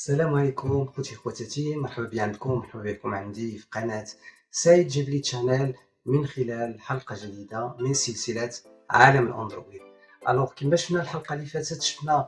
السلام عليكم خوتي خواتاتي، مرحبا عندكم، مرحبا بكم عندي في قناة سعيد جبلي تشانل من خلال حلقة جديدة من سلسلة عالم الاندرويد. الوغ كما شفنا الحلقة اللي فاتت شفنا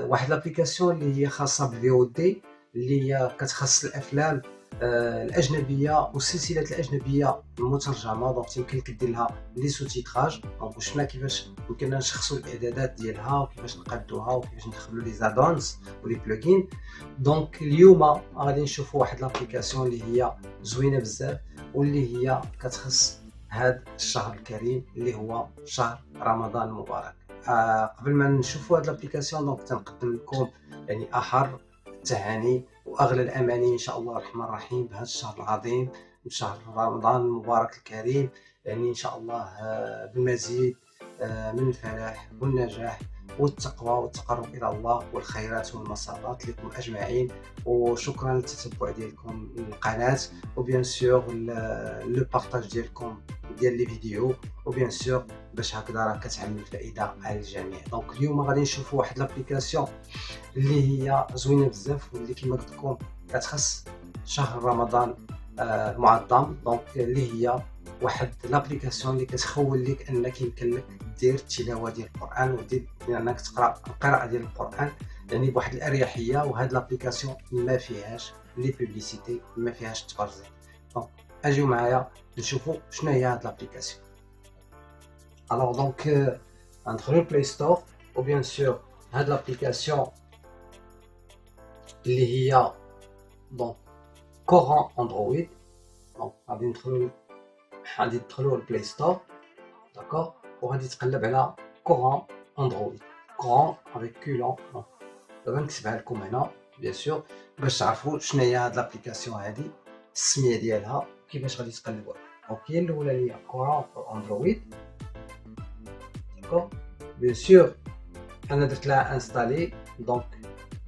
واحد لابليكاسيون اللي هي خاصة بالفي او دي، اللي هي كتخص الافلام الاجنبيه والسلسلات الاجنبيه المترجمه. دونك يمكن لك دير لها لي سوتيتراج. دونك شفنا كيفاش يمكننا نشخصوا الاعدادات ديالها وكيفاش نقادوها وكيفاش ندخلوا لي زادونز ولي بلوجين. دونك اليوم غادي نشوفوا واحد لابليكاسيون اللي هي زوينه بزاف واللي هي كتخص هذا الشهر الكريم اللي هو شهر رمضان المبارك. قبل ما نشوفوا هذه لابليكاسيون دونك تنقدم لكم يعني احر التهاني واغلى الاماني ان شاء الله الرحمن الرحيم بهذا الشهر العظيم، شهر رمضان المبارك الكريم. يعني ان شاء الله بالمزيد من الفلاح والنجاح والتقوى والتقرب الى الله والخيرات والمسارات لكم اجمعين. وشكرا للتتبع ديالكم للقناه، وبيان سور لو بارطاج ديالكم ديال لي فيديو، وبيان سور باش هكذا راه كتعمل فائده على الجميع. دونك اليوم غادي نشوفوا واحد لابليكاسيون اللي هي زوينه بزاف واللي كما قلت لكم كتخص شهر رمضان المعظم. دونك اللي هي واحد لابليكاسيون اللي كتخول لك انك يمكن لك دير التلاوه ديال القران ودير انك تقرا القراءه ديال القران يعني بواحد الاريحيه. وهاد لابليكاسيون ما فيهاش لي بوبليسيتي، ما فيهاش التبرزيل. دونك اجيو معايا نشوفوا شنو هي هاد لابليكاسيون. الوغ دونك ندخلو البلاي ستور، وبيان سور هاد لابليكاسيون اللي هي دونك كوران اندرويد. دونك غادي ندخلو البلاي ستور، داكوغ، وغادي تقلب على كوران اندرويد، كوران افيك كولون. دابا نكتبها لكم هنا بيان سور باش تعرفوا شنو هي هاد لابليكاسيون هادي، السميه ديالها كيفاش غادي تقلبوها. دونك هي الاولى اللي هي كوران اندرويد، داكوغ. بيان سور انا درت لها انستالي، دونك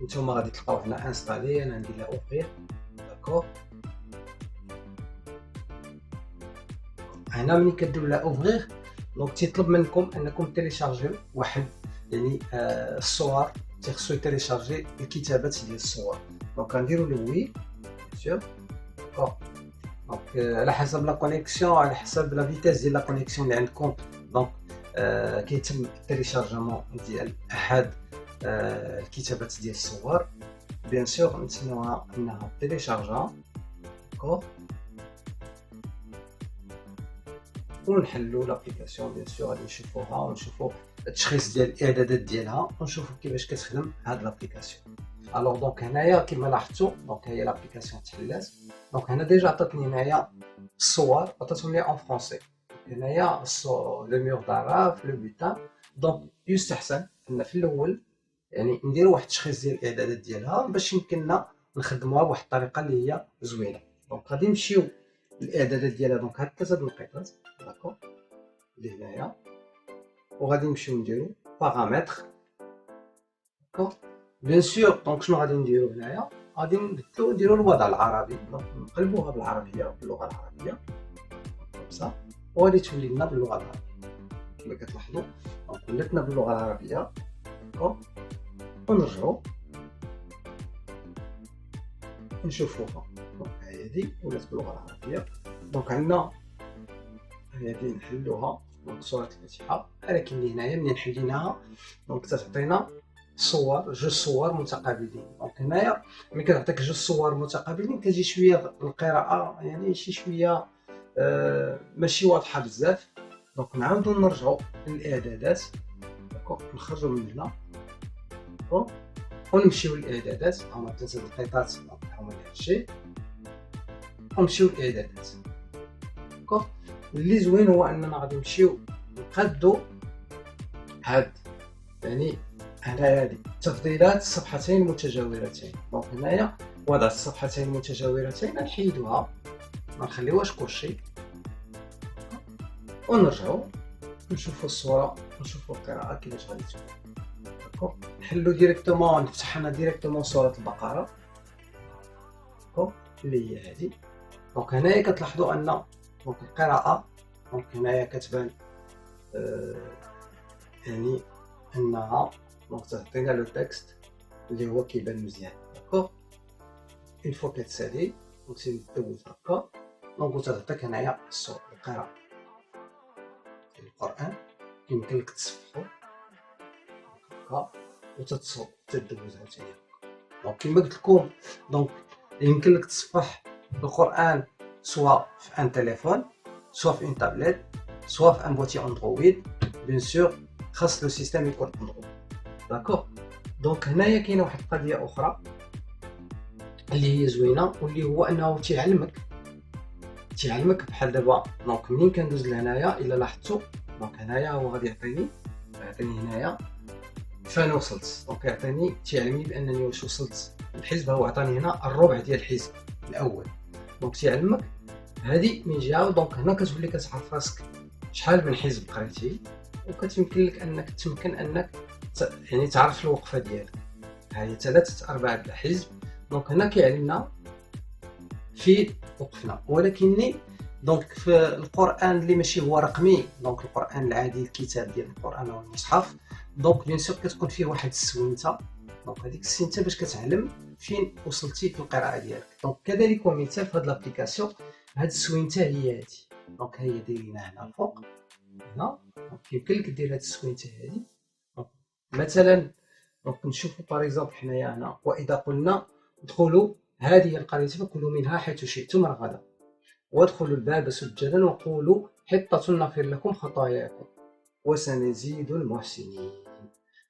نتوما غادي تلقاو هنا انستالي، انا ندير لها اوفرير، داكوغ. هنا ملي كديروا لها اوفرير دونك تيطلب منكم انكم تيليشارجيو واحد يعني الصور، تيخصو يتيليشارجي الكتابات ديال الصور. دونك غنديروا له وي سير. دونك على حسب لا كونيكسيون، على حسب لا فيتاس ديال لا كونيكسيون اللي عندكم، دونك كيتم التيليشارجمون ديال احد الكتابات ديال الصور. بيان سور نتسناوها انها تيليشارجا، داكوغ، ونحلو لابليكاسيون. بيان سور غادي نشوفوها ونشوفو التشخيص ديال الاعدادات ديالها ونشوفو كيفاش كتخدم هاد لابليكاسيون. الوغ دونك هنايا كما لاحظتوا دونك هي لابليكاسيون تحلات. دونك هنا ديجا عطاتني هنايا الصور، عطاتهم لي اون فرونسي. هنايا لو ميور داراف لو بوتان. دونك يستحسن ان في الاول يعني نديرو واحد التشخيص ديال الاعدادات ديالها باش يمكننا نخدموها بواحد الطريقه اللي هي زوينه. دونك غادي نمشيو للاعدادات ديالها، دونك هاد 3 النقيطات، داكوغ، اللي هنايا، وغادي نمشيو نديرو بارامتر، داكوغ. بيان سور دونك شنو غادي نديرو هنايا، غادي نبدلو نديرو الوضع العربي، دونك نقلبوها بالعربيه باللغه العربيه كومسا، وغادي تولي لنا باللغه العربيه كما كتلاحظوا. دونك ولاتنا باللغه العربيه، داكوغ، ونرجعو نشوفوها. دونك هادي ولات باللغه العربيه. دونك عندنا هادي نحلوها دونك سورة الفاتحة، ولكن اللي هنايا ملي حليناها دونك تعطينا صور، جوج صور متقابلين. دونك هنايا ملي كتعطيك جوج صور متقابلين كتجي شويه القراءة يعني شي شويه ماشي واضحة بزاف. دونك نعاودو نرجعو للاعدادات، داكوغ، نخرجو من هنا، داكوغ، ونمشيو للاعدادات. هما 3 دقيقات هما هادشي، ونمشيو للاعدادات، داكوغ. اللي زوين هو اننا غادي نمشيو نقادو هاد يعني هنايا هادي تفضيلات صفحتين متجاورتين. دونك هنايا وضع الصفحتين المتجاورتين نحيدوها، ما نخليوهاش كلشي، ونرجعو نشوفو الصورة ونشوفو القراءة كيفاش غادي تكون، داكوغ. نحلو ديريكتومون، نفتح لنا ديريكتومون سورة البقرة، داكوغ، اللي هي هادي. دونك هنايا كتلاحظوا ان دونك القراءة دونك هنايا كتبان يعني انها دونك تعطينا لو تكست اللي هو كيبان مزيان. داكوغ. اون فوا كتسالي وتسالي دوز هكا دونك وتعطيك هنايا الصوت القراءة ديال القرآن يمكن لك تصفحو هكا وتتصوب تدوز عاوتاني هكا. دونك كيما قلت لكم دونك يمكن لك تصفح القرآن سوا في ان تليفون سوا في اون تابليت سوا في ان بوتي اندرويد بيان سور خاص لو سيستيم يكون اندرويد داكوغ. دونك هنايا كاينه واحد القضيه اخرى اللي هي زوينه واللي هو انه تيعلمك بحال دابا. دونك منين كندوز لهنايا الا لاحظتوا دونك هنايا هو غادي يعطيني هنايا فين وصلت. دونك يعطيني تيعلمني بانني واش وصلت الحزب. هو عطاني هنا الربع ديال الحزب الاول. دونك تيعلمك هذه من جهه. دونك هنا كتولي كتعرف راسك شحال من حزب قريتي وكتمكن لك انك تمكن انك يعني تعرف الوقفه ديالك. ها هي 3-4 حزب. دونك هنا كيعلمنا في وقفنا. ولكن دونك في القران اللي ماشي هو رقمي دونك القران العادي الكتاب ديال القران او المصحف دونك بيان سور كتكون فيه واحد السوينته. دونك هذيك السوينته باش كتعلم فين وصلتي في القراءه ديالك. دونك كذلك ومثال في هذه الابليكاسيون هاد السوينته هي هادي. دونك هي دايرينها هنا الفوق هنا. دونك يمكن لك دير هاد السوينته هادي مثلا. دونك نشوفوا باغ اكزومبل حنايا هنا واذا قلنا ادخلوا هذه القرية فكلوا منها حيث شئتم رغدا وادخلوا الباب سجدا وقولوا حطة نغفر لكم خطاياكم وسنزيد المحسنين.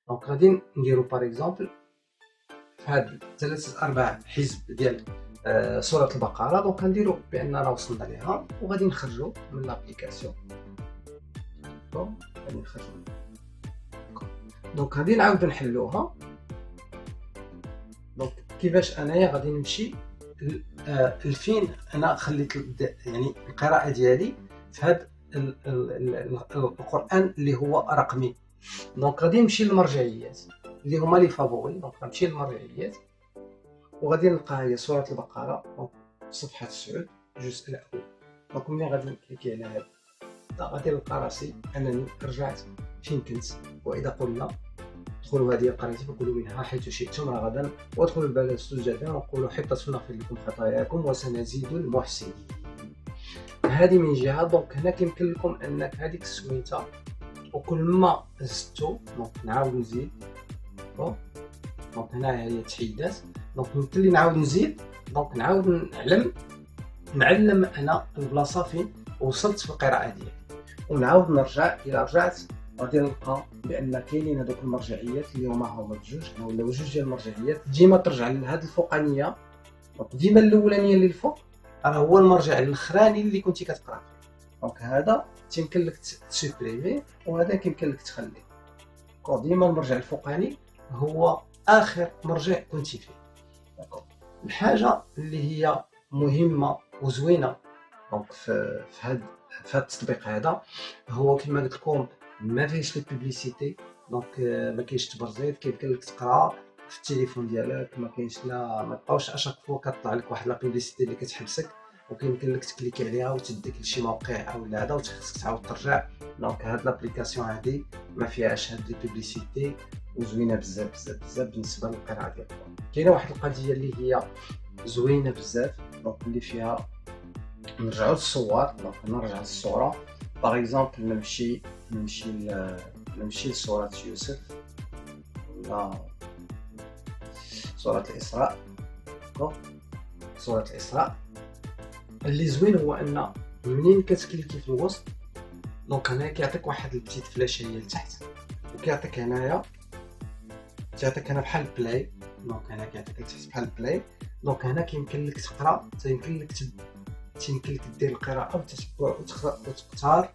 دونك غادي نديرو باغ اكزومبل في هاد 3-4 حزب ديال سورة البقرة. دونك غنديرو باننا وصلنا ليها وغادي نخرجوا من لابليكاسيون. غادي نخرجوا دونك غادي نعاودو نحلوها. دونك كيفاش انايا غادي نمشي لفين انا خليت يعني القراءه ديالي في هذا القران اللي هو رقمي. دونك غادي نمشي للمرجعيات اللي هما لي فابوري. دونك غنمشي للمرجعيات وغادي نلقى هي سوره البقره دونك صفحه 9 الجزء الاول. دونك ملي غادي نكليكي على هذا غادي نلقى راسي انني رجعت فين كنت. واذا قلنا ادخلوا هذه القرية فكلوا منها حيث شئتم رغدا وادخلوا الباب سجدا وقولوا حطة نغفر لكم خطاياكم وسنزيد المحسنين. هذه من جهة. دونك هنا كيمكن لكم انك هذيك السوينته وكل ما زدتو دونك نعاود نزيد. دونك هنا هي تحيدات. دونك يمكن لي نعاود نزيد. دونك نعاود نعلم انا البلاصه فين وصلت في القراءه ديالي ونعاود نرجع. الى رجعت غادي نلقى بان كاينين هذوك المرجعيات اللي هما بجوج ولا جوج ديال المرجعيات. ديما ترجع لهاد الفوقانيه. دونك ديما الاولانيه اللي الفوق راه هو المرجع الاخراني اللي كنتي كتقرا. دونك هذا تيمكن لك تسوبريمي وهذا كيمكن لك تخليه. ديما المرجع الفوقاني هو اخر مرجع كنتي فيه. الحاجه اللي هي مهمه وزوينه دونك في هذا التطبيق هذا هو كما قلت لكم ما فيهش لي بوبليسيتي. دونك ما كاينش تبرزيد. كيمكن لك تقرا في التليفون ديالك. ما كاينش لا ما تبقاوش اشاك فوا كطلع لك واحد لا بوبليسيتي اللي كتحبسك وكيمكن لك تكليكي عليها وتديك لشي موقع او هذا وخصك تعاود ترجع. دونك هاد لابليكاسيون هادي ما فيهاش هاد لي بوبليسيتي وزوينه بزاف بزاف بزاف بالنسبه للقراءه ديالك. كاينه واحد القضيه اللي هي زوينه بزاف دونك اللي فيها نرجعوا للصور. دونك نرجع للصوره باغ اكزومبل نمشي لسورة يوسف ولا سورة الإسراء. سورة الإسراء اللي زوين هو ان منين كتكليكي في الوسط دونك هنا كيعطيك واحد البتيت فلاشه هي لتحت وكيعطيك هنايا تعطيك هنا بحال بلاي. دونك هنا كيعطيك لتحت بحال بلاي. دونك هنا كيمكن لك تقرا يمكن لك دير القراءه وتتبع وتختار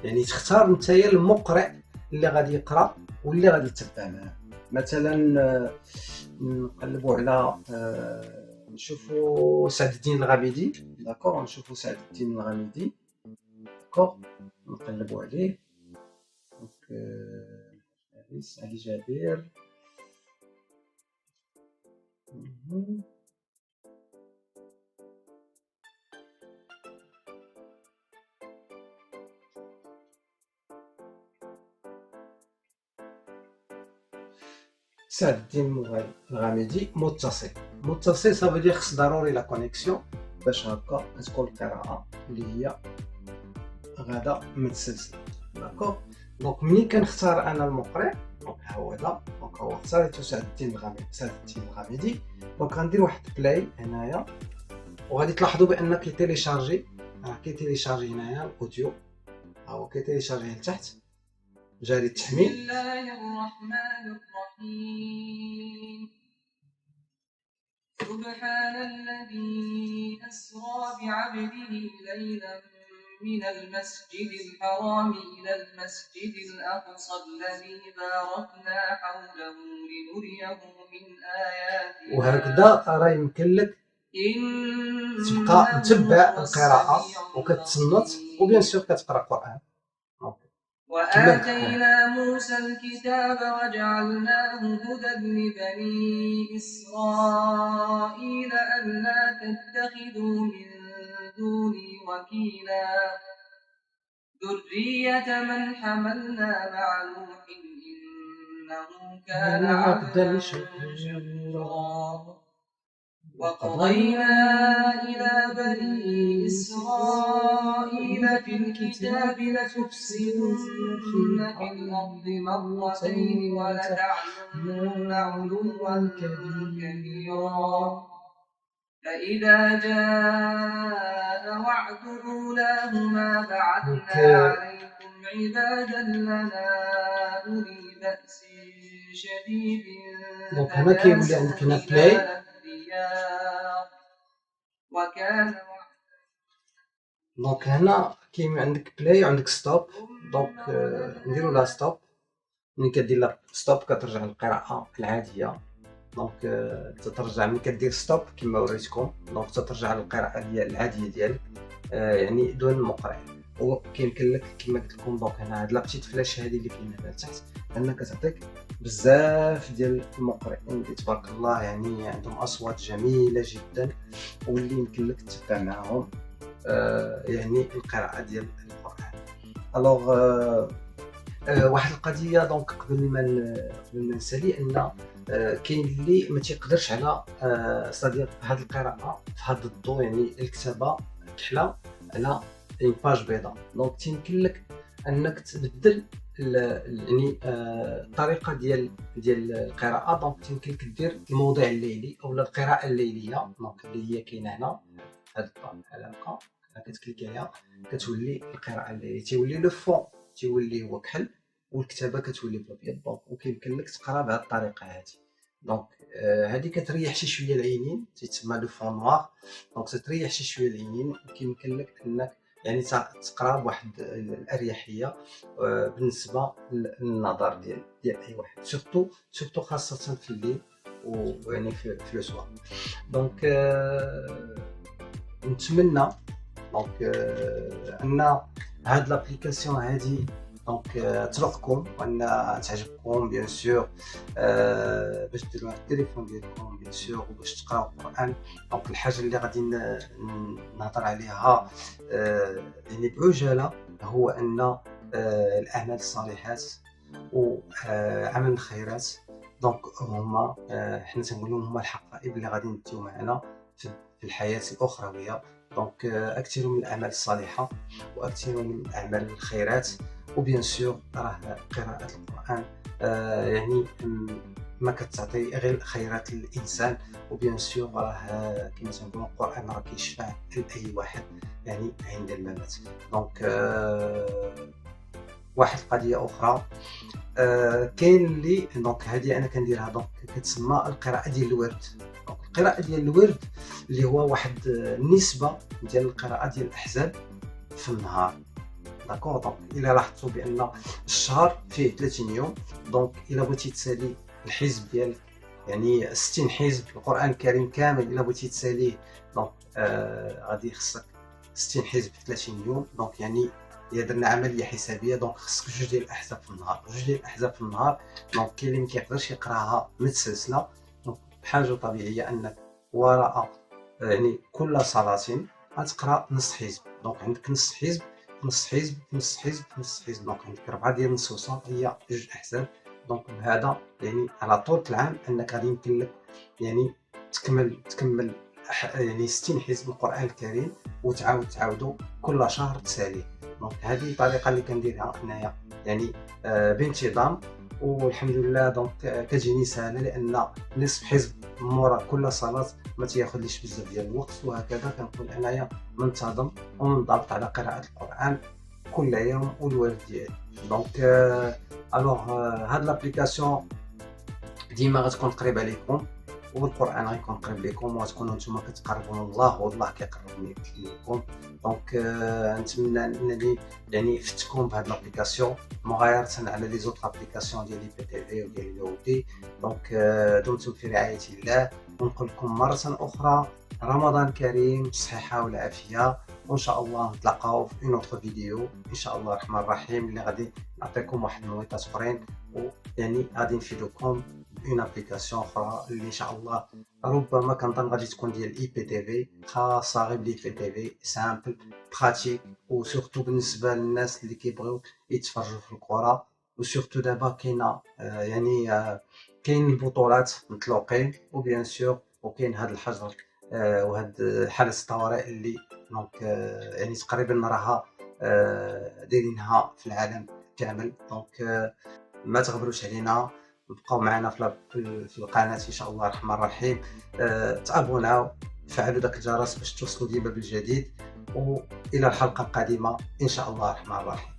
يعني تختار نتايا المقرئ اللي غادي يقرا واللي غادي تتبع معاه. مثلا نقلبوا على نشوفوا سعد الدين الغامدي. داكوغ نشوفوا سعد الدين الغامدي. داكوغ نقلبوا عليه. دونك علي جابر. سعد الدين الغامدي متصل. متصل صافي دير خص ضروري لا كونيكسيون باش هكا تكون القراءه اللي هي غادا متسلسله. داكوغ. دونك ملي كنختار انا المقرئ، دونك ها هو هذا، دونك هو اختاريتو سعد الدين الغامدي. دونك غندير واحد بلاي هنايا، وغادي تلاحظوا بان كيتيليشارجي، كيتيليشارجي هنايا الاوديو، ها هو كيتيليشارجي لتحت جاري التحميل. بسم الله الرحمن الرحيم. سبحان الذي أسرى بعبده ليلا من المسجد الحرام إلى المسجد الأقصى الذي باركنا حوله لنريه من آياتنا. وهكذا راه يمكن لك تبقى متبع القراءة وكتصنت وبيان سور كتقرا قرآن. وآتينا موسى الكتاب وجعلناه هدى لبني إسرائيل ألا تتخذوا من دوني وكيلا ذرية من حملنا مع نوح إنه كان عبدا شكورا. وقضينا إلى بني إسرائيل في الكتاب لتفسدن في الأرض مرتين ولتعلن علوا كبيرا. فإذا جاء وعد أولاهما بعثنا عليكم عبادا لنا أولي بأس شديد. دونك هنا كيولي عندك هنا بلاي، وكان دونك هنا كاين عندك بلاي وعندك ستوب. دونك نديرو لا ستوب. ملي كدير لا ستوب كترجع للقراءة العادية. دونك تترجع ملي كدير ستوب كما وريتكم، دونك تترجع للقراءة العادية ديالك، يعني دون المقرئ. وكيمكن لك كما قلت لكم دونك هنا هاد لا بتيت فلاش هذه اللي كاينه هنا لتحت انك تعطيك بزاف ديال المقرئين اللي تبارك الله يعني عندهم اصوات جميله جدا، واللي يمكن لك تتبع معاهم يعني القراءه ديال القران. الوغ واحد القضيه دونك قبل ما نسالي ان كاين اللي ما تيقدرش على صديق هاد القراءه في هاد الضوء، يعني الكتابه كحله على اون باج بيضاء. دونك تيمكن لك انك تبدل يعني الطريقه ديال القراءه. دونك تيمكن لك دير الموضع الليلي او القراءه الليليه، دونك اللي هي كاينه هنا هاد العلاقه كتكليكي عليها كتولي القراءه الليليه، تيولي لو فون تيولي هو كحل والكتابه كتولي بالابيض. دونك وكيمكن لك تقرا بهذه الطريقه هذه. دونك هذه كتريح شي شويه العينين، تيتسمى لو فون نوار. دونك تريح شي شويه العينين وكيمكن لك انك يعني تقرا بواحد الاريحيه بالنسبه للنظر ديال اي واحد، سورتو خاصه في الليل ويعني في لو سوار. دونك نتمنى دونك ان هاد لابليكاسيون هادي دونك ترافقكم وان تعجبكم بيان سور، باش ديروها في التليفون ديالكم بيان سور وباش تقراو القران. دونك الحاجه اللي غادي نهضر عليها يعني بعجاله هو ان الاعمال الصالحات وعمل الخيرات دونك هما حنا تنقولوا هما الحقائب اللي غادي نديو معنا في الحياه الاخرويه. دونك اكثروا من الاعمال الصالحه واكثروا من الاعمال الخيرات، وبيان سور راه قراءه القران يعني ما كتعطي غير خيرات للانسان، وبيان سور راه كما تنقولوا القران راه كيشفع لاي واحد يعني عند الممات. دونك واحد القضيه اخرى كاين اللي دونك هذه انا كنديرها دونك كتسمى القراءه ديال الورد. دونك القراءه ديال الورد اللي هو واحد النسبه ديال القراءه ديال الاحزاب في النهار. داكور. دونك الا لاحظتوا بان الشهر فيه 30 يوم، دونك الا بغيتي تسالي الحزب ديالك يعني 60 حزب القران الكريم كامل الا بغيتي تساليه، دونك غادي يخصك 60 حزب في 30 يوم. دونك يعني الا درنا عمليه حسابيه دونك خصك جوج ديال الاحزاب في النهار، دونك كاين اللي ما كيقدرش يقراها متسلسله. دونك حاجه طبيعيه انك وراء يعني كل صلاه غتقرا نص حزب. دونك عندك نص حزب نص حزب نص حزب نص حزب، دونك عندك 4 ديال النصوصات هي جوج احزاب. دونك بهذا يعني على طول العام انك غادي يمكن لك يعني تكمل يعني 60 حزب من القران الكريم، تعاودوا كل شهر تساليه. دونك هذه الطريقه اللي كنديرها انايا يعني بانتظام، والحمد لله. دونك كتجيني سهله، لان نصف حزب مورا كل صلاه ما تياخذليش بزاف ديال الوقت، وهكذا كنكون انايا منتظم ومنضبط على قراءه القران كل يوم والوالد ديالي. دونك الوغ هاد لابليكاسيون ديما غتكون قريبه ليكم، والقران غيكون قريب لكم، وغتكونوا نتوما كتقربوا من الله والله كيقرب لكم. دونك نتمنى انني يعني فتكم بهاد لابليكاسيون مغايرة على لي زوط لابليكاسيون ديال بي تي في وديال اليوتي. دونك دمتم في رعايه الله، ونقول لكم مره اخرى رمضان كريم بالصحه والعافيه، وان شاء الله نتلاقاو في نوتر فيديو ان شاء الله الرحمن الرحيم، اللي غادي نعطيكم واحد النويطات اخرين، ويعني غادي نفيدكم اون ابليكاسيون اخرى اللي ان شاء الله ربما كنظن غادي تكون ديال اي بي تي في، خاصه غير بلي بي تي في سامبل براتيك، وسورتو بالنسبه للناس اللي كيبغيو يتفرجوا في الكره. وسورتو دابا كاينه يعني كاين البطولات مطلوقين، وبيان سور وكاين هذا الحجر وهاد حالة الطوارئ اللي دونك يعني تقريبا راها دايرينها في العالم كامل. دونك ما تغبروش علينا، بقاو معنا في القناه ان شاء الله الرحمن الرحيم. تابوناو، فعلوا داك الجرس باش توصلوا ديما بالجديد، والى الحلقه القادمه ان شاء الله الرحمن الرحيم.